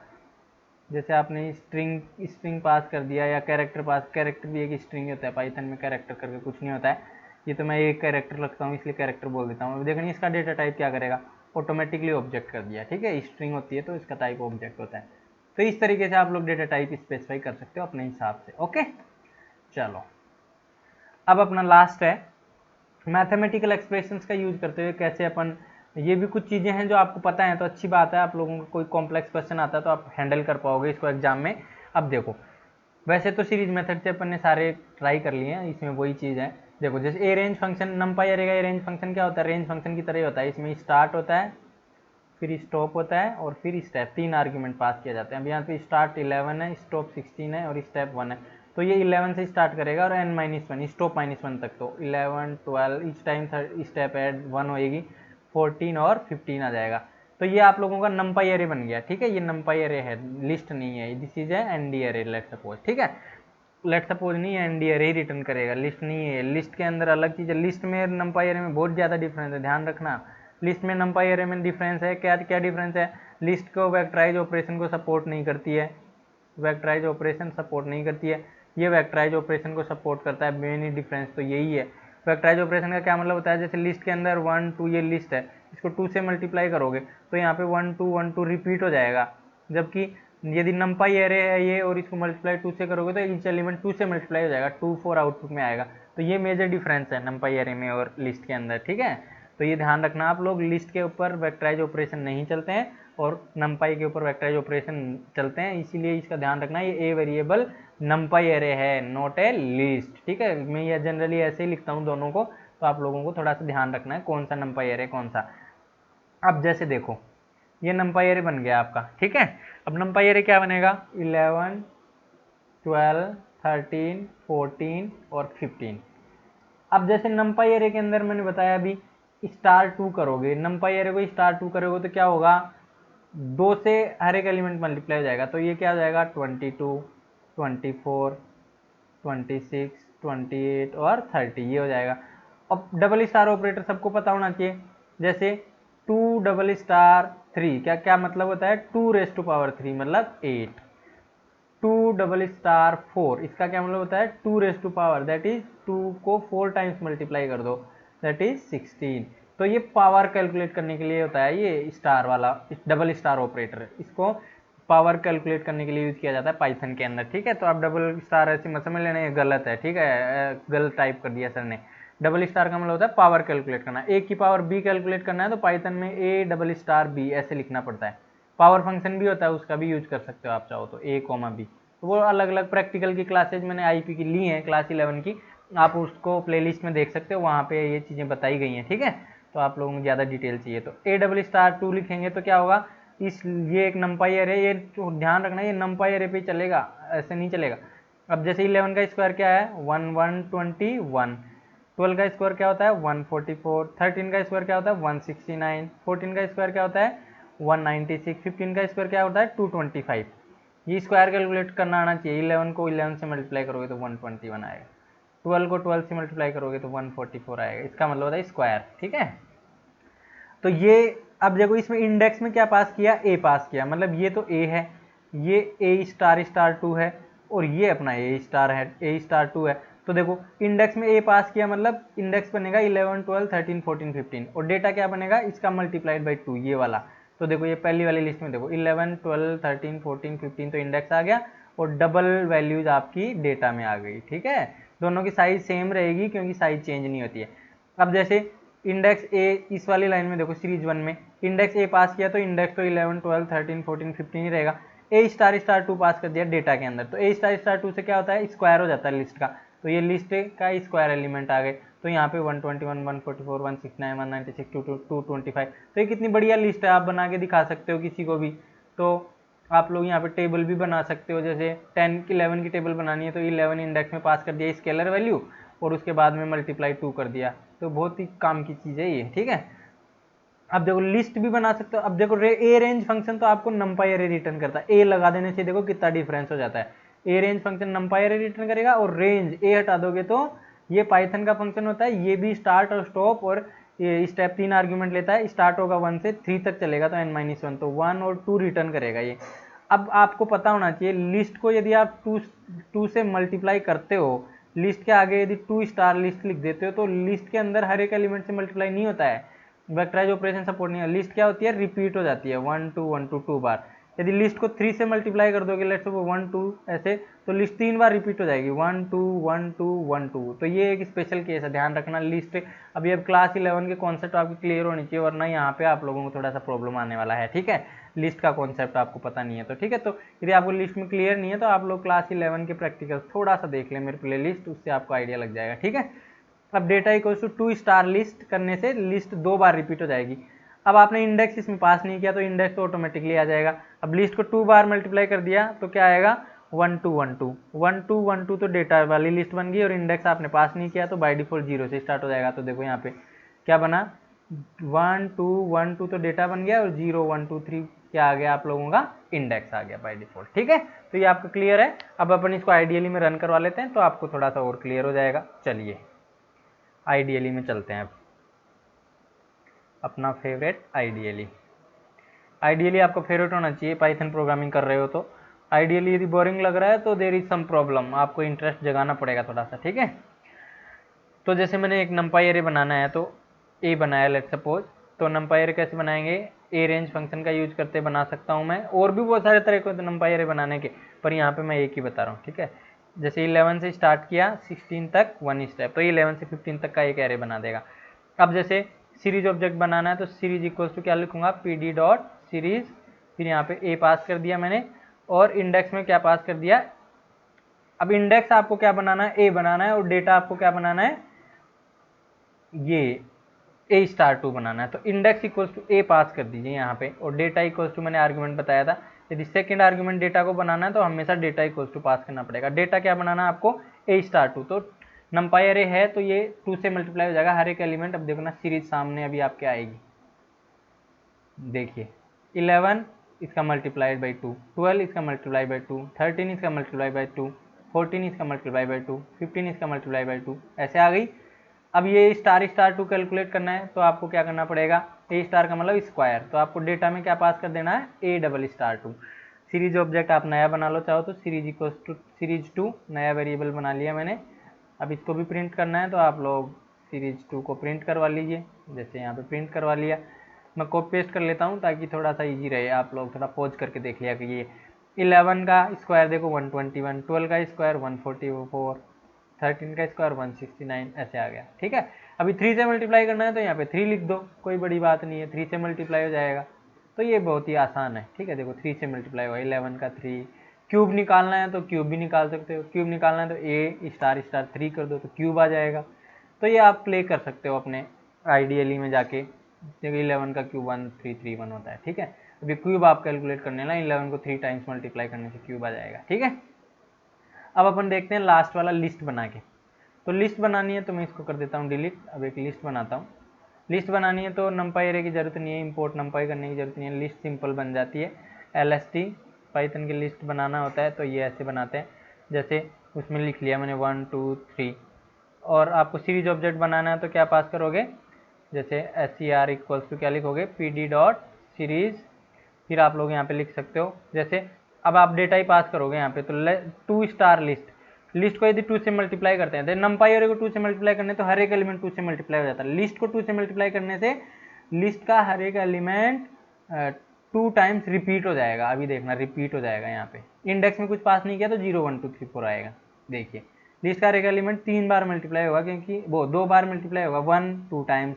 जैसे आपने स्ट्रिंग पास कर दिया या कैरेक्टर भी एक स्ट्रिंग होता है, पाइथन में कैरेक्टर करके कुछ नहीं होता है। ये तो मैं एक कैरेक्टर रखता हूँ इसलिए कैरेक्टर बोल देता हूँ। देखिए इसका डेटा टाइप क्या करेगा, ऑटोमेटिकली ऑब्जेक्ट कर दिया, ठीक है। स्ट्रिंग होती है तो इसका टाइप ऑब्जेक्ट होता है। तो इस तरीके से आप लोग डेटा टाइप स्पेसिफाई कर सकते हो अपने हिसाब से, ओके। चलो अब अपना लास्ट है मैथमेटिकल एक्सप्रेशंस का यूज करते हुए कैसे अपन, ये भी कुछ चीज़ें हैं जो आपको पता है तो अच्छी बात है। आप लोगों को कोई कॉम्प्लेक्स क्वेश्चन आता है तो आप हैंडल कर पाओगे इसको एग्जाम में। अब देखो वैसे तो सीरीज मेथड से अपन ने सारे ट्राई कर लिए हैं, इसमें वही चीज़ है। देखो जैसे ए रेंज फंक्शन नमपाई अरे का ए रेंज फंक्शन क्या होता है, रेंज फंक्शन की तरह ही होता है। इसमें स्टार्ट होता है, फिर स्टॉप होता है और फिर स्टेप, 3 आर्ग्यूमेंट पास किए जाते हैं। अब यहाँ पे स्टार्ट 11 है, स्टॉप 16 है और स्टेप 1 है। तो ये 11 से स्टार्ट करेगा और n-1 स्टॉप -1 तक, तो 11, 12 इच टाइम स्टेप ऐड 1 होएगी, 14 और 15 आ जाएगा। तो ये आप लोगों का नमपाई अरे बन गया, ठीक है। ये नमपाई अरे है, लिस्ट नहीं है, दिस इज है एनडी अरे लेट सपोज, ठीक है। लेट सपोज नहीं है, एनडी अरे ही रिटर्न करेगा, लिस्ट नहीं है। लिस्ट के अंदर अलग चीज़ है, लिस्ट में नमपाई अरे में बहुत ज़्यादा डिफरेंस है, ध्यान रखना। लिस्ट में नमपाई अरे में डिफरेंस है, क्या क्या डिफरेंस है, लिस्ट को वेक्टराइज ऑपरेशन को सपोर्ट नहीं करती है, वेक्टराइज ऑपरेशन सपोर्ट नहीं करती है, ये वेक्टराइज ऑपरेशन को सपोर्ट करता है। मेन डिफरेंस तो यही है। वेक्टराइज ऑपरेशन का क्या मतलब होता है, जैसे लिस्ट के अंदर 1 2 ये लिस्ट है, इसको 2 से मल्टीप्लाई करोगे तो यहाँ पे 1 2 1 2 रिपीट हो जाएगा। जबकि यदि नमपाई एरे है ये और इसको मल्टीप्लाई 2 से करोगे तो ईच एलिमेंट 2 से मल्टीप्लाई हो जाएगा, 2 4 आउटपुट में आएगा। तो ये मेजर डिफरेंस है नमपाई एरे में और लिस्ट के अंदर, ठीक है। तो ये ध्यान रखना आप लोग, लिस्ट के ऊपर वेक्टराइज ऑपरेशन नहीं चलते हैं और नमपाई के ऊपर वेक्टराइज ऑपरेशन चलते हैं, इसीलिए इसका ध्यान रखना। ये ए वेरिएबल नमपाई एरे है, नॉट ए लिस्ट, ठीक है। मैं ये जनरली ऐसे ही लिखता हूँ दोनों को, तो आप लोगों को थोड़ा सा ध्यान रखना है कौन सा नमपाई एरे कौन सा। अब जैसे देखो ये नमपाई एरे बन गया आपका, ठीक है। अब नमपाई एरे क्या बनेगा, 11 12 13 14 और 15। अब जैसे नमपाई एरे के अंदर मैंने बताया अभी *2 करोगे, नमपाई एरे को *2 करोगे तो क्या होगा, 2 से हर एक एलिमेंट मल्टीप्लाई हो जाएगा। तो ये क्या हो जाएगा 22 24 26, 28 और 30, ये हो जाएगा। अब डबल स्टार ऑपरेटर सबको पता होना चाहिए, जैसे 2 डबल स्टार 3, क्या क्या मतलब होता है, 2⁻³ मतलब 8। 2 डबल स्टार 4, इसका क्या मतलब होता है, 2⁻, दैट इज 2 को 4 टाइम्स मल्टीप्लाई कर दो, दैट इज 16। तो ये पावर कैलकुलेट करने के लिए होता है, ये स्टार वाला डबल स्टार ऑपरेटर, इसको पावर कैलकुलेट करने के लिए यूज किया जाता है पाइथन के अंदर, ठीक है। तो आप डबल स्टार ऐसे मत समझ लेना, ये गलत है, ठीक है, गलत टाइप कर दिया सर ने। डबल स्टार का मतलब होता है पावर कैलकुलेट करना, ए की पावर बी कैलकुलेट करना है तो पाइथन में ए डबल स्टार बी ऐसे लिखना पड़ता है। पावर फंक्शन भी होता है, उसका भी यूज कर सकते हो आप चाहो तो, ए कॉमा बी। तो वो अलग अलग प्रैक्टिकल की क्लासेज मैंने आईपी की ली हैं क्लास 11 की, आप उसको प्लेलिस्ट में देख सकते हो, वहाँ पे ये चीज़ें बताई गई हैं, ठीक है। तो आप लोगों को ज़्यादा डिटेल चाहिए तो ए डबल स्टार 2 लिखेंगे तो क्या होगा, इस ये एक नंपाई एरे, ये तो ध्यान रखना ये नंपाई एरे पे चलेगा, ऐसे नहीं चलेगा। अब जैसे 11 का स्क्वायर क्या है 1121, 12 का स्क्वायर क्या होता है 144, 13 का स्क्वायर क्या होता है 169, 14 का स्क्वायर क्या होता है 196, 15 का स्क्वायर क्या होता है 225। ये स्क्वायर कैलकुलेट करना आना चाहिए। 11 को 11 से मल्टीप्लाई करोगे तो 121 आएगा, 12 को 12 से मल्टीप्लाई करोगे तो 144 आएगा, इसका मतलब होता है स्क्वायर, ठीक है। तो ये अब देखो इसमें इंडेक्स में क्या पास किया, ए पास किया, मतलब ये तो ए है, ये ए स्टार स्टार 2 है, और ये अपना ए स्टार है, ए स्टार 2 है। तो देखो इंडेक्स में ए पास किया मतलब इंडेक्स बनेगा 11, 12, 13, 14, 15, और डेटा क्या बनेगा इसका मल्टीप्लाइड बाई 2, ये वाला। तो देखो ये पहली वाली लिस्ट में देखो 11, 12, 13, 14, 15 तो इंडेक्स आ गया, और डबल वैल्यूज आपकी डेटा में आ गई, ठीक है। दोनों की साइज सेम रहेगी क्योंकि साइज चेंज नहीं होती है। अब जैसे इंडेक्स ए इस वाली लाइन में देखो सीरीज 1 में इंडेक्स ए पास किया तो इंडेक्स तो 11, 12, 13, 14, 15 ही रहेगा। ए स्टार स्टार 2 पास कर दिया डेटा के अंदर, तो ए स्टार स्टार 2 से क्या होता है स्क्वायर हो जाता है लिस्ट का, तो ये लिस्ट का स्क्वायर एलिमेंट आ गए। तो यहाँ पे 121, 144, 169, 196, 225, तो ये कितनी बढ़िया लिस्ट है, आप बना के दिखा सकते हो किसी को भी। तो आप लोग यहाँ पे टेबल भी बना सकते हो, जैसे 10 11 की टेबल बनानी है तो 11 इंडेक्स में पास कर दिया स्केलर वैल्यू, और उसके बाद में मल्टीप्लाई 2 कर दिया, तो बहुत ही काम की चीज़ है ये, ठीक है। अब देखो लिस्ट भी बना सकते हो। अब देखो ए रेंज फंक्शन तो आपको नंपाई एरे रिटर्न करता है, ए लगा देने से देखो कितना डिफरेंस हो जाता है। ए रेंज फंक्शन नंपाई एरे रिटर्न करेगा, और रेंज ए हटा दोगे तो ये पाइथन का फंक्शन होता है, ये भी स्टार्ट और स्टॉप और ये स्टेप 3 आर्ग्यूमेंट लेता है, स्टार्ट होगा 1 से 3 तक चलेगा तो n-1, तो 1 और 2 रिटर्न करेगा ये। अब आपको पता होना चाहिए लिस्ट को यदि आप 2 से मल्टीप्लाई करते हो, लिस्ट के आगे यदि 2 स्टार लिस्ट लिख देते हो तो लिस्ट के अंदर हर एक एलिमेंट से मल्टीप्लाई नहीं होता है, वेक्टराइज ऑपरेशन सपोर्ट नहीं है। लिस्ट क्या होती है रिपीट हो जाती है 1 2 1 2 2 बार। यदि लिस्ट को 3 से मल्टीप्लाई कर दोगे लेट्स सपोज 1 2 ऐसे, तो लिस्ट 3 बार रिपीट हो जाएगी 1 2 1 2 1 2। तो ये एक स्पेशल केस है, ध्यान रखना लिस्ट। अभी अब क्लास 11 के कॉन्सेप्ट आपकी क्लियर होनी चाहिए, वरना यहाँ पे आप लोगों को थोड़ा सा प्रॉब्लम आने वाला है, ठीक है। लिस्ट का कॉन्सेप्ट आपको पता नहीं है तो, ठीक है। तो यदि आपको लिस्ट में क्लियर नहीं है तो आप लोग क्लास 11 के प्रैक्टिकल थोड़ा सा देख लें मेरे प्ले लिस्ट, उससे आपको आइडिया लग जाएगा, ठीक है। अब data equals to 2 star list करने से लिस्ट 2 बार रिपीट हो जाएगी। अब आपने इंडेक्स इसमें पास नहीं किया तो इंडेक्स तो ऑटोमेटिकली आ जाएगा। अब लिस्ट को 2 बार मल्टीप्लाई कर दिया तो क्या आएगा 1 2 1 2 1 2 1 2, तो डेटा वाली लिस्ट बन गई, और इंडेक्स आपने पास नहीं किया तो बाय डिफॉल्ट 0 से स्टार्ट हो जाएगा। तो देखो यहाँ पे क्या बना 1 2 1 2 तो डेटा बन गया, और 0 1 2 3 क्या आ गया आप लोगों का इंडेक्स आ गया बाय डिफॉल्ट, ठीक है। तो ये आपका क्लियर है। अब अपन इसको आइडियली में रन करवा लेते हैं तो आपको थोड़ा सा और क्लियर हो जाएगा। चलिए आइडियली में चलते हैं। अब अपना फेवरेट आइडियली आपका फेवरेट होना चाहिए, पाइथन प्रोग्रामिंग कर रहे हो तो। आइडियली यदि बोरिंग लग रहा है तो देयर इज सम प्रॉब्लम, आपको इंटरेस्ट जगाना पड़ेगा थोड़ा सा, ठीक है। तो जैसे मैंने एक नंपाई एरे बनाना है तो ए बनाया लेट सपोज, तो नंपाई एरे कैसे बनाएंगे, ए रेंज फंक्शन का यूज करते बना सकता हूँ मैं, और भी बहुत सारे तरह के नंपाई एरे बनाने के, पर यहाँ पे मैं एक ही बता रहा हूँ, ठीक है। जैसे 11 से स्टार्ट किया 16 तक 1 स्टेप, तो 11 से 15 तक का एक एरे बना देगा। अब जैसे सीरीज ऑब्जेक्ट बनाना है तो सीरीज इक्वल्स टू क्या लिखूंगा pd डॉट सीरीज, फिर यहाँ पे ए पास कर दिया मैंने, और इंडेक्स में क्या पास कर दिया। अब इंडेक्स आपको क्या बनाना है ए बनाना है, और डेटा आपको क्या बनाना है ये ए स्टार 2 बनाना है। तो इंडेक्स इक्वल्स टू ए पास कर दीजिए यहाँ पे, और डेटा इक्वल्स टू मैंने आर्ग्यूमेंट बताया था, यदि सेकंड आर्ग्यूमेंट डेटा को बनाना है तो हमेशा डेटा इक्वल्स टू पास करना पड़ेगा। डेटा क्या बनाना है आपको ए स्टार 2, तो नंपाई एरे है तो ये 2 से मल्टीप्लाई हो जाएगा हर एक एलिमेंट। अब देखो ना सीरीज सामने अभी आपके आएगी, देखिए 11 इसका मल्टीप्लाइड बाई 2, 12 इसका मल्टीप्लाई बाई 2, 13 इसका मल्टीप्लाई बाई 2, 14 इसका मल्टीप्लाई बाई 2, 15 इसका मल्टीप्लाई बाई 2, ऐसे आ गई। अब ये स्टार स्टार टू कैलकुलेट करना है तो आपको क्या करना पड़ेगा, ए स्टार का मतलब स्क्वायर, तो आपको डेटा में क्या पास कर देना है, a double star two. Series object आप नया बना लो चाहो तो, series equals to series two, नया वेरिएबल बना लिया मैंने। अब इसको भी प्रिंट करना है तो आप लोग सीरीज टू को प्रिंट करवा लीजिए, जैसे यहाँ पे प्रिंट करवा लिया। मैं कॉपी पेस्ट कर लेता हूँ ताकि थोड़ा सा इजी रहे, आप लोग थोड़ा पॉज करके देख लिया कि ये 11 का स्क्वायर देखो 121, 12 का स्क्वायर 144, 13 का स्क्वायर 169, ऐसे आ गया। ठीक है, अभी 3 से मल्टीप्लाई करना है तो यहाँ पे 3 लिख दो, कोई बड़ी बात नहीं है, 3 से मल्टीप्लाई हो जाएगा। तो ये बहुत ही आसान है। ठीक है, देखो 3 से मल्टीप्लाई हुआ, 11 का 3। क्यूब निकालना है तो क्यूब भी निकाल सकते हो, क्यूब निकालना है तो ए स्टार स्टार 3 कर दो तो क्यूब आ जाएगा। तो ये आप प्ले कर सकते हो अपने आइडियली में जाके, देखो 11 का क्यूब 1331 होता है। ठीक है, अभी क्यूब आप कैलकुलेट करने ना, 11 को 3 टाइम्स मल्टीप्लाई करने से क्यूब आ जाएगा। ठीक है, अब अपन देखते हैं लास्ट वाला लिस्ट बना के। तो लिस्ट बनानी है तो मैं इसको कर देता हूँ डिलीट। अब एक लिस्ट बनाता हूँ। लिस्ट बनानी है तो नंपाई एरे की जरूरत नहीं है, इंपोर्ट नंपाई करने की जरूरत नहीं है, लिस्ट सिंपल बन जाती है। LST पाइथन की लिस्ट बनाना होता है तो ये ऐसे बनाते हैं, जैसे उसमें लिख लिया मैंने 1 2 3। और आपको सीरीज ऑब्जेक्ट बनाना है तो क्या पास करोगे, जैसे SCR इक्वल्स टू क्या लिखोगे, PD डॉट सीरीज, फिर आप लोग यहाँ पे लिख सकते हो, जैसे अब आप डेटा ही पास करोगे यहाँ पे तो 2 स्टार लिस्ट, लिस्ट को यदि 2 से मल्टीप्लाई करते हैं तो नंपाई एरे को 2 से मल्टीप्लाई करने तो हर एक एलिमेंट 2 से मल्टीप्लाई हो जाता है। लिस्ट को 2 से मल्टीप्लाई करने से लिस्ट का हर एक एलिमेंट 2 टाइम्स रिपीट हो जाएगा। अभी देखना रिपीट हो जाएगा, यहाँ पे इंडेक्स में कुछ पास नहीं किया तो 0 1 2 3 4 आएगा। देखिए लिस्ट का हर एक एलिमेंट 3 बार मल्टीप्लाई होगा, क्योंकि वो 2 बार मल्टीप्लाई होगा, 1 2 टाइम्स,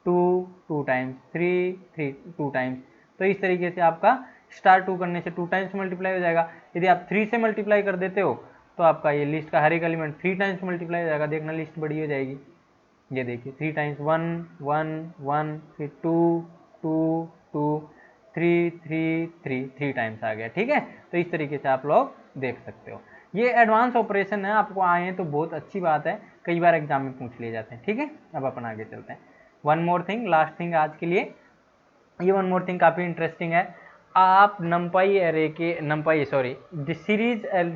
2 2 टाइम्स, 3 3 2 टाइम्स। तो इस तरीके से आपका स्टार 2 करने से 2 टाइम्स मल्टीप्लाई हो जाएगा। यदि आप 3 से मल्टीप्लाई कर देते हो तो आपका ये लिस्ट का हर एक एलिमेंट 3 टाइम्स मल्टीप्लाई हो जाएगा। देखना लिस्ट बड़ी हो जाएगी। ये देखिए 3 टाइम्स 1 1 1, फिर 2 2 2 3 3 3 3 टाइम्स आ गया। ठीक है, तो इस तरीके से आप लोग देख सकते हो। ये एडवांस ऑपरेशन है, आपको आए तो बहुत अच्छी बात है, कई बार एग्जाम में पूछ लिए जाते हैं। ठीक है, अब अपन आगे चलते हैं। One more thing, last thing आज के लिए, ये वन मोर थिंग काफ़ी इंटरेस्टिंग है। आप नंपाई एरे के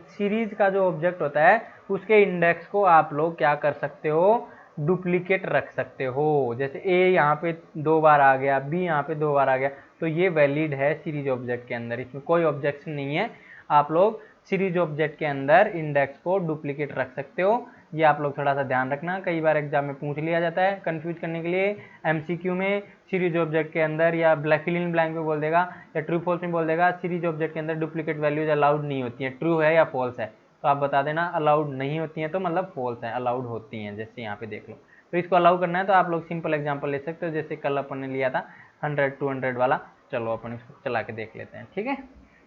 सीरीज का जो ऑब्जेक्ट होता है उसके इंडेक्स को आप लोग क्या कर सकते हो, डुप्लीकेट रख सकते हो। जैसे ए यहाँ पे 2 बार आ गया, बी यहाँ पे 2 बार आ गया, तो ये वैलिड है सीरीज ऑब्जेक्ट के अंदर, इसमें कोई ऑब्जेक्शन नहीं है। आप लोग सीरीज ऑब्जेक्ट के अंदर इंडेक्स को डुप्लीकेट रख सकते हो। ये आप लोग थोड़ा सा ध्यान रखना, कई बार एग्जाम में पूछ लिया जाता है कंफ्यूज करने के लिए। MCQ में सीरीज ऑब्जेक्ट के अंदर या फिल इन ब्लैंक में बोल देगा या ट्रू फॉल्स में बोल देगा, सीरीज ऑब्जेक्ट के अंदर डुप्लीकेट वैल्यूज अलाउड नहीं होती है, ट्रू है या फॉल्स है, तो आप बता देना अलाउड नहीं होती हैं तो मतलब फॉल्स है, अलाउड होती हैं, जैसे यहाँ पे देख लो। तो इसको अलाउ करना है तो आप लोग सिंपल एग्जाम्पल ले सकते हो, जैसे कल अपन ने लिया था 100 200 वाला। चलो अपन इसको चला के देख लेते हैं। ठीक है,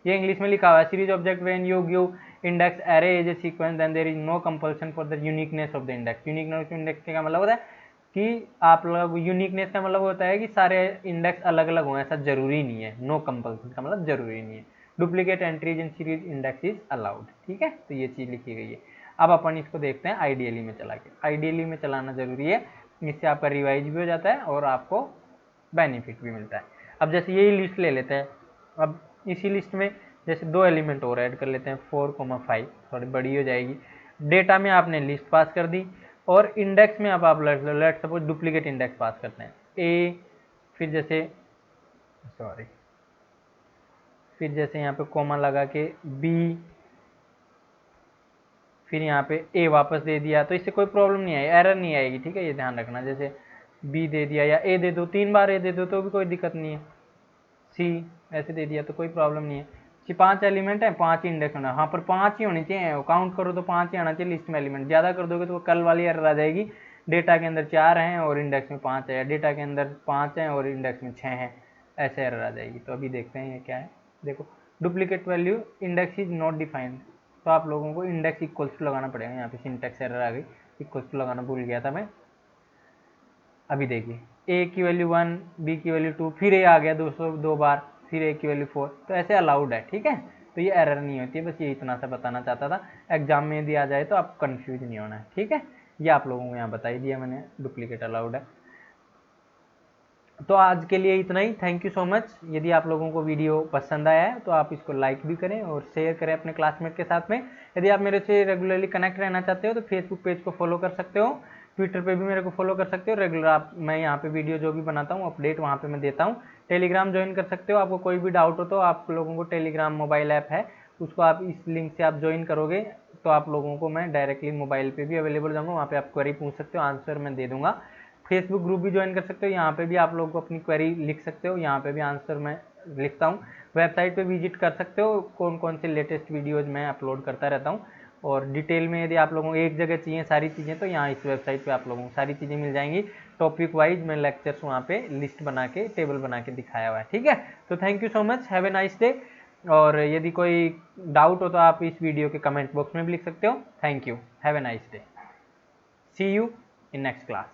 ये इंग्लिश में लिखा हुआ है, series object when you give index array as a sequence then there is no compulsion for the uniqueness of the index. Uniqueness index का मतलब होता है कि आप लोग, यूनिकनेस का मतलब होता है कि सारे इंडेक्स अलग अलग हों, ऐसा जरूरी नहीं है। नो कंपल्सन का मतलब जरूरी नहीं है। Duplicate entries in series index is allowed. ठीक है, तो ये चीज़ लिखी गई है। अब अपन इसको देखते हैं आइडियली में चला के। आइडियली में चलाना जरूरी है, इससे आपका रिवाइज भी हो जाता है और आपको बेनिफिट भी मिलता है। अब जैसे यही लिस्ट ले लेते हैं, अब इसी लिस्ट में जैसे 2 एलिमेंट और ऐड कर लेते हैं, 4, 5, थोड़ी बड़ी हो जाएगी। डेटा में आपने लिस्ट पास कर दी और इंडेक्स में अब आप लेट सपोज डुप्लीकेट इंडेक्स पास करते हैं ए, फिर जैसे यहाँ पे कॉमा लगा के बी, फिर यहाँ पे ए वापस दे दिया, तो इससे कोई प्रॉब्लम नहीं आएगी, एरर नहीं आएगी। ठीक है, ये ध्यान रखना। जैसे बी दे दिया या ए दे दो, 3 बार ए दे दो तो भी कोई दिक्कत नहीं है। सी ऐसे दे दिया तो कोई प्रॉब्लम नहीं है। 5 एलिमेंट है, 5 ही इंडेक्स होना, हाँ पर 5 ही होनी चाहिए, काउंट करो तो 5 ही आना चाहिए लिस्ट में एलिमेंट। ज़्यादा कर दोगे तो कल वाली एरर आ जाएगी, डेटा के अंदर 4 हैं और इंडेक्स में 5 है, या डेटा के अंदर 5 हैं और इंडेक्स में 6 हैं, ऐसे एरर आ जाएगी। तो अभी देखते हैं ये क्या है। देखो duplicate value index is not defined, तो आप लोगों को इंडेक्स इक्वल्स टू लगाना पड़ेगा। यहाँ पे सिंटेक्स एरर आ गई, इक्वल्स टू लगाना भूल गया था मैं। अभी देखिए ए की वैल्यू 1, बी की वैल्यू 2, फिर ए आ गया 2 बार, फिर ए की वैल्यू 4, तो ऐसे अलाउड है। ठीक है, तो ये एरर नहीं होती है, बस ये इतना सा बताना चाहता था। एग्जाम में दिया जाए तो आप कंफ्यूज नहीं होना है। ठीक है, ये आप लोगों को यहाँ बता ही दिया मैंने, डुप्लीकेट अलाउड है। तो आज के लिए इतना ही। Thank you so much. यदि आप लोगों को वीडियो पसंद आया है तो आप इसको लाइक भी करें और शेयर करें अपने क्लासमेट के साथ में। यदि आप मेरे से रेगुलरली कनेक्ट रहना चाहते हो तो फेसबुक पेज को फॉलो कर सकते हो, ट्विटर पे भी मेरे को फॉलो कर सकते हो। रेगुलर मैं यहाँ पे वीडियो जो भी बनाता हूँ अपडेट वहाँ पे मैं देता हूँ। टेलीग्राम ज्वाइन कर सकते हो। आपको कोई भी डाउट हो तो आप लोगों को टेलीग्राम मोबाइल ऐप है, उसको आप इस लिंक से आप ज्वाइन करोगे तो आप लोगों को मैं डायरेक्टली मोबाइल पे भी अवेलेबल जाऊँगा, वहाँ पे आप क्वेरी पूछ सकते हो, आंसर मैं दे दूँगा। फेसबुक ग्रुप भी ज्वाइन कर सकते हो, यहाँ पे भी आप लोग अपनी क्वेरी लिख सकते हो, यहाँ पे भी आंसर मैं लिखता हूँ। वेबसाइट पे विजिट कर सकते हो, कौन कौन से लेटेस्ट वीडियोज़ मैं अपलोड करता रहता हूँ। और डिटेल में यदि आप लोगों को एक जगह चाहिए सारी चीज़ें तो यहाँ इस वेबसाइट पे आप लोगों को सारी चीज़ें मिल जाएंगी। टॉपिक वाइज मैं लेक्चर्स वहाँ पे लिस्ट बना के टेबल बना के दिखाया हुआ है। ठीक है, तो thank you so much, have a nice day. और यदि कोई डाउट हो तो आप इस वीडियो के कमेंट बॉक्स में भी लिख सकते हो। Thank you, have a nice day, see you in next class.